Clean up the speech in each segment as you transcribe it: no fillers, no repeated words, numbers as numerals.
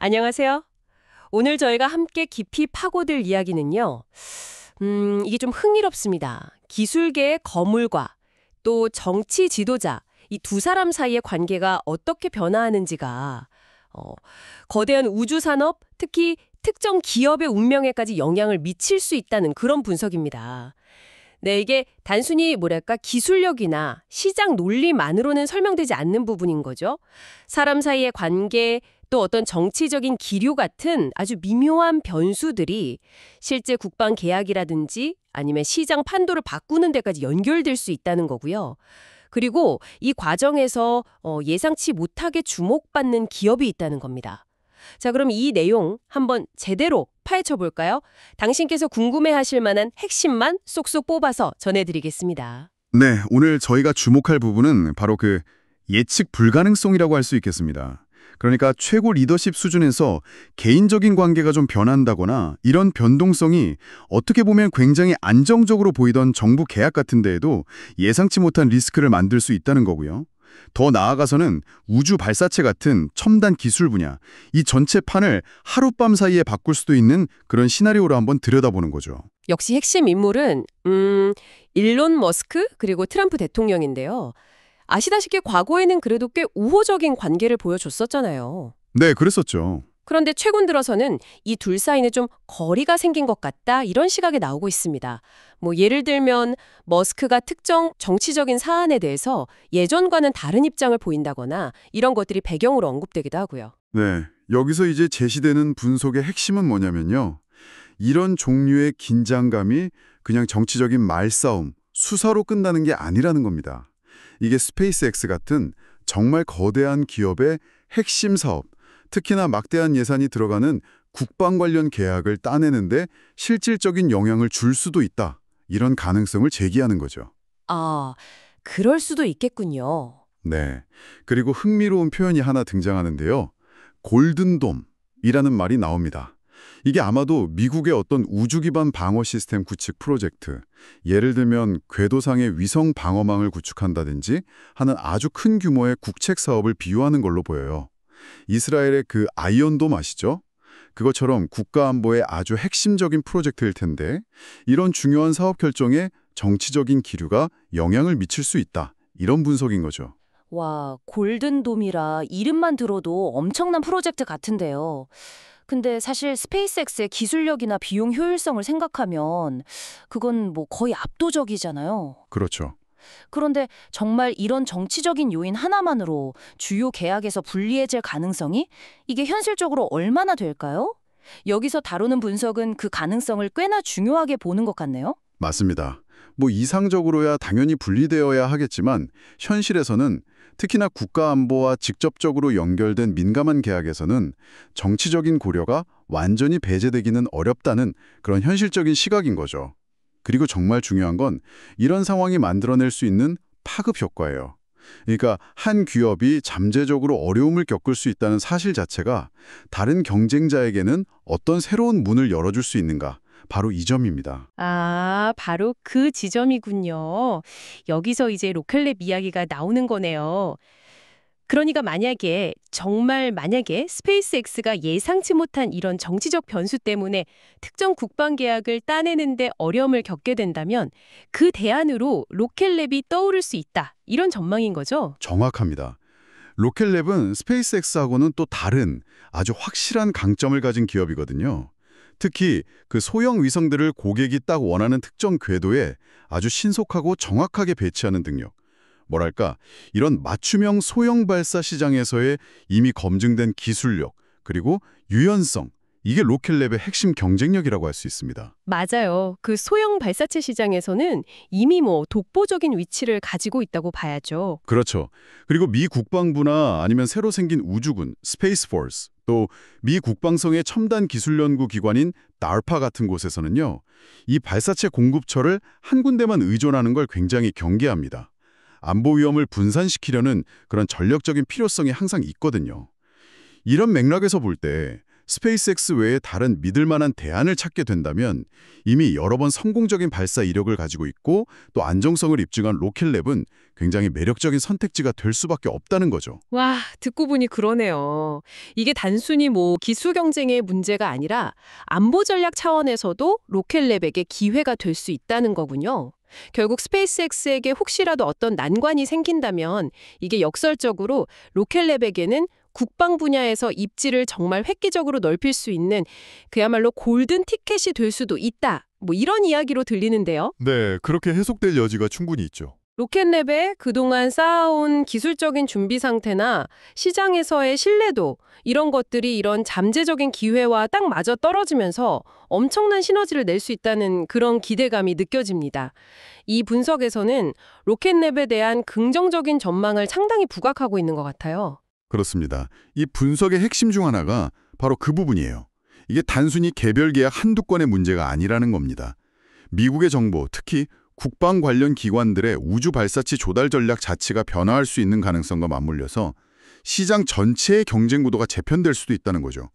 안녕하세요. 오늘 저희가 함께 깊이 파고들 이야기는요. 이게 좀 흥미롭습니다. 기술계의 거물과 또 정치 지도자, 이 두 사람 사이의 관계가 어떻게 변화하는지가 어, 거대한 우주 산업, 특히 특정 기업의 운명에까지 영향을 미칠 수 있다는 그런 분석입니다. 네, 이게 단순히 기술력이나 시장 논리만으로는 설명되지 않는 부분인 거죠. 사람 사이의 관계, 또 어떤 정치적인 기류 같은 아주 미묘한 변수들이 실제 국방 계약이라든지 아니면 시장 판도를 바꾸는 데까지 연결될 수 있다는 거고요. 그리고 이 과정에서 예상치 못하게 주목받는 기업이 있다는 겁니다. 자, 그럼 이 내용 한번 제대로 파헤쳐 볼까요? 당신께서 궁금해하실 만한 핵심만 쏙쏙 뽑아서 전해드리겠습니다. 네, 오늘 저희가 주목할 부분은 바로 그 예측 불가능성이라고 할 수 있겠습니다. 그러니까 최고 리더십 수준에서 개인적인 관계가 좀 변한다거나 이런 변동성이 어떻게 보면 굉장히 안정적으로 보이던 정부 계약 같은 데에도 예상치 못한 리스크를 만들 수 있다는 거고요. 더 나아가서는 우주 발사체 같은 첨단 기술 분야, 이 전체 판을 하룻밤 사이에 바꿀 수도 있는 그런 시나리오로 한번 들여다보는 거죠. 역시 핵심 인물은 일론 머스크 그리고 트럼프 대통령인데요. 아시다시피 과거에는 그래도 꽤 우호적인 관계를 보여줬었잖아요. 네, 그랬었죠. 그런데 최근 들어서는 이 둘 사이는 좀 거리가 생긴 것 같다 이런 시각이 나오고 있습니다. 예를 들면 머스크가 특정 정치적인 사안에 대해서 예전과는 다른 입장을 보인다거나 이런 것들이 배경으로 언급되기도 하고요. 네, 여기서 이제 제시되는 분석의 핵심은 뭐냐면요. 이런 종류의 긴장감이 그냥 정치적인 말싸움, 수사로 끝나는 게 아니라는 겁니다. 이게 스페이스X 같은 정말 거대한 기업의 핵심 사업, 특히나 막대한 예산이 들어가는 국방 관련 계약을 따내는데 실질적인 영향을 줄 수도 있다. 이런 가능성을 제기하는 거죠. 아, 그럴 수도 있겠군요. 네. 그리고 흥미로운 표현이 하나 등장하는데요. 골든돔이라는 말이 나옵니다. 이게 아마도 미국의 어떤 우주 기반 방어 시스템 구축 프로젝트, 예를 들면 궤도상의 위성 방어망을 구축한다든지 하는 아주 큰 규모의 국책 사업을 비유하는 걸로 보여요. 이스라엘의 그 아이언돔 아시죠? 그것처럼 국가안보의 아주 핵심적인 프로젝트일 텐데 이런 중요한 사업 결정에 정치적인 기류가 영향을 미칠 수 있다. 이런 분석인 거죠. 와, 골든돔이라 이름만 들어도 엄청난 프로젝트 같은데요. 근데 사실 스페이스X의 기술력이나 비용 효율성을 생각하면 그건 거의 압도적이잖아요. 그렇죠. 그런데 정말 이런 정치적인 요인 하나만으로 주요 계약에서 불리해질 가능성이 이게 현실적으로 얼마나 될까요? 여기서 다루는 분석은 그 가능성을 꽤나 중요하게 보는 것 같네요. 맞습니다. 이상적으로야 당연히 분리되어야 하겠지만 현실에서는 특히나 국가안보와 직접적으로 연결된 민감한 계약에서는 정치적인 고려가 완전히 배제되기는 어렵다는 그런 현실적인 시각인 거죠. 그리고 정말 중요한 건 이런 상황이 만들어낼 수 있는 파급 효과예요. 그러니까 한 기업이 잠재적으로 어려움을 겪을 수 있다는 사실 자체가 다른 경쟁자에게는 어떤 새로운 문을 열어줄 수 있는가, 바로 이 점입니다. 아, 바로 그 지점이군요. 여기서 이제 로켓랩 이야기가 나오는 거네요. 그러니까 정말 만약에 스페이스X가 예상치 못한 이런 정치적 변수 때문에 특정 국방 계약을 따내는데 어려움을 겪게 된다면 그 대안으로 로켓랩이 떠오를 수 있다. 이런 전망인 거죠? 정확합니다. 로켓랩은 스페이스X하고는 또 다른 아주 확실한 강점을 가진 기업이거든요. 특히 그 소형 위성들을 고객이 딱 원하는 특정 궤도에 아주 신속하고 정확하게 배치하는 능력. 이런 맞춤형 소형 발사 시장에서의 이미 검증된 기술력, 그리고 유연성, 이게 로켓랩의 핵심 경쟁력이라고 할 수 있습니다. 맞아요. 그 소형 발사체 시장에서는 이미 독보적인 위치를 가지고 있다고 봐야죠. 그렇죠. 그리고 미 국방부나 아니면 새로 생긴 우주군, 스페이스 포스, 또 미 국방성의 첨단 기술 연구 기관인 DARPA 같은 곳에서는요. 이 발사체 공급처를 한 군데만 의존하는 걸 굉장히 경계합니다. 안보 위험을 분산시키려는 그런 전력적인 필요성이 항상 있거든요. 이런 맥락에서 볼 때 스페이스X 외에 다른 믿을 만한 대안을 찾게 된다면 이미 여러 번 성공적인 발사 이력을 가지고 있고 또 안정성을 입증한 로켓랩은 굉장히 매력적인 선택지가 될 수밖에 없다는 거죠. 와, 듣고 보니 그러네요. 이게 단순히 뭐 기술 경쟁의 문제가 아니라 안보 전략 차원에서도 로켓랩에게 기회가 될 수 있다는 거군요. 결국 스페이스X에게 혹시라도 어떤 난관이 생긴다면 이게 역설적으로 로켓랩에게는 국방 분야에서 입지를 정말 획기적으로 넓힐 수 있는 그야말로 골든 티켓이 될 수도 있다. 뭐 이런 이야기로 들리는데요. 네, 그렇게 해석될 여지가 충분히 있죠. 로켓랩의 그동안 쌓아온 기술적인 준비 상태나 시장에서의 신뢰도 이런 것들이 이런 잠재적인 기회와 딱 맞아 떨어지면서 엄청난 시너지를 낼 수 있다는 그런 기대감이 느껴집니다. 이 분석에서는 로켓랩에 대한 긍정적인 전망을 상당히 부각하고 있는 것 같아요. 그렇습니다. 이 분석의 핵심 중 하나가 바로 그 부분이에요. 이게 단순히 개별 계약 한두 건의 문제가 아니라는 겁니다. 미국의 정보, 특히 국방 관련 기관들의 우주 발사치 조달 전략 자체가 변화할 수 있는 가능성과 맞물려서 시장 전체의 경쟁 구도가 재편될 수도 있다는 거죠.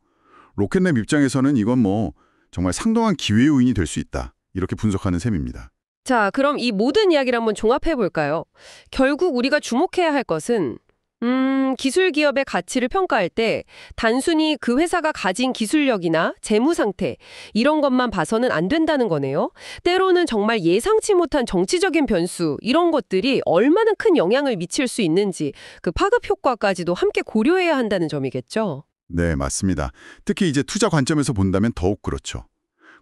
로켓랩 입장에서는 이건 뭐 정말 상당한 기회 요인이 될 수 있다. 이렇게 분석하는 셈입니다. 자, 그럼 이 모든 이야기를 한번 종합해 볼까요? 결국 우리가 주목해야 할 것은 기술 기업의 가치를 평가할 때 단순히 그 회사가 가진 기술력이나 재무 상태 이런 것만 봐서는 안 된다는 거네요. 때로는 정말 예상치 못한 정치적인 변수 이런 것들이 얼마나 큰 영향을 미칠 수 있는지 그 파급 효과까지도 함께 고려해야 한다는 점이겠죠. 네, 맞습니다. 특히 이제 투자 관점에서 본다면 더욱 그렇죠.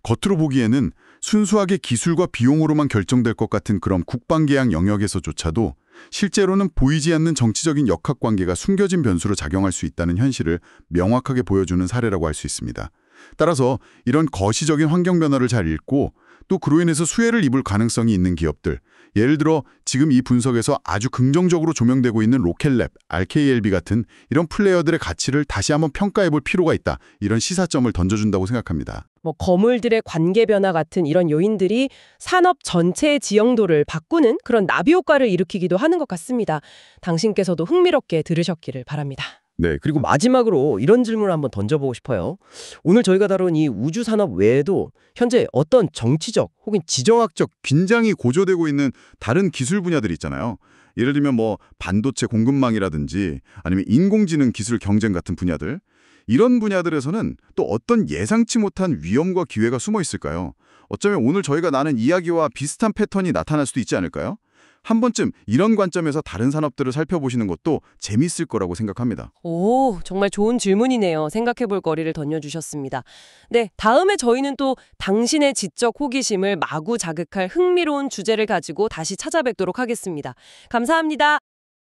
겉으로 보기에는 순수하게 기술과 비용으로만 결정될 것 같은 그런 국방계약 영역에서조차도 실제로는 보이지 않는 정치적인 역학관계가 숨겨진 변수로 작용할 수 있다는 현실을 명확하게 보여주는 사례라고 할 수 있습니다. 따라서 이런 거시적인 환경 변화를 잘 읽고 또 그로 인해서 수혜를 입을 가능성이 있는 기업들, 예를 들어 지금 이 분석에서 아주 긍정적으로 조명되고 있는 로켓랩, RKLB 같은 이런 플레이어들의 가치를 다시 한번 평가해 볼 필요가 있다. 이런 시사점을 던져준다고 생각합니다. 뭐 거물들의 관계 변화 같은 이런 요인들이 산업 전체의 지형도를 바꾸는 그런 나비 효과를 일으키기도 하는 것 같습니다. 당신께서도 흥미롭게 들으셨기를 바랍니다. 네, 그리고 마지막으로 이런 질문을 한번 던져보고 싶어요. 오늘 저희가 다룬 이 우주 산업 외에도 현재 어떤 정치적 혹은 지정학적 긴장이 고조되고 있는 다른 기술 분야들이 있잖아요. 예를 들면 뭐 반도체 공급망이라든지 아니면 인공지능 기술 경쟁 같은 분야들. 이런 분야들에서는 또 어떤 예상치 못한 위험과 기회가 숨어 있을까요? 어쩌면 오늘 저희가 나눈 이야기와 비슷한 패턴이 나타날 수도 있지 않을까요? 한 번쯤 이런 관점에서 다른 산업들을 살펴보시는 것도 재미있을 거라고 생각합니다. 오, 정말 좋은 질문이네요. 생각해 볼 거리를 던져주셨습니다. 네, 다음에 저희는 또 당신의 지적 호기심을 마구 자극할 흥미로운 주제를 가지고 다시 찾아뵙도록 하겠습니다. 감사합니다.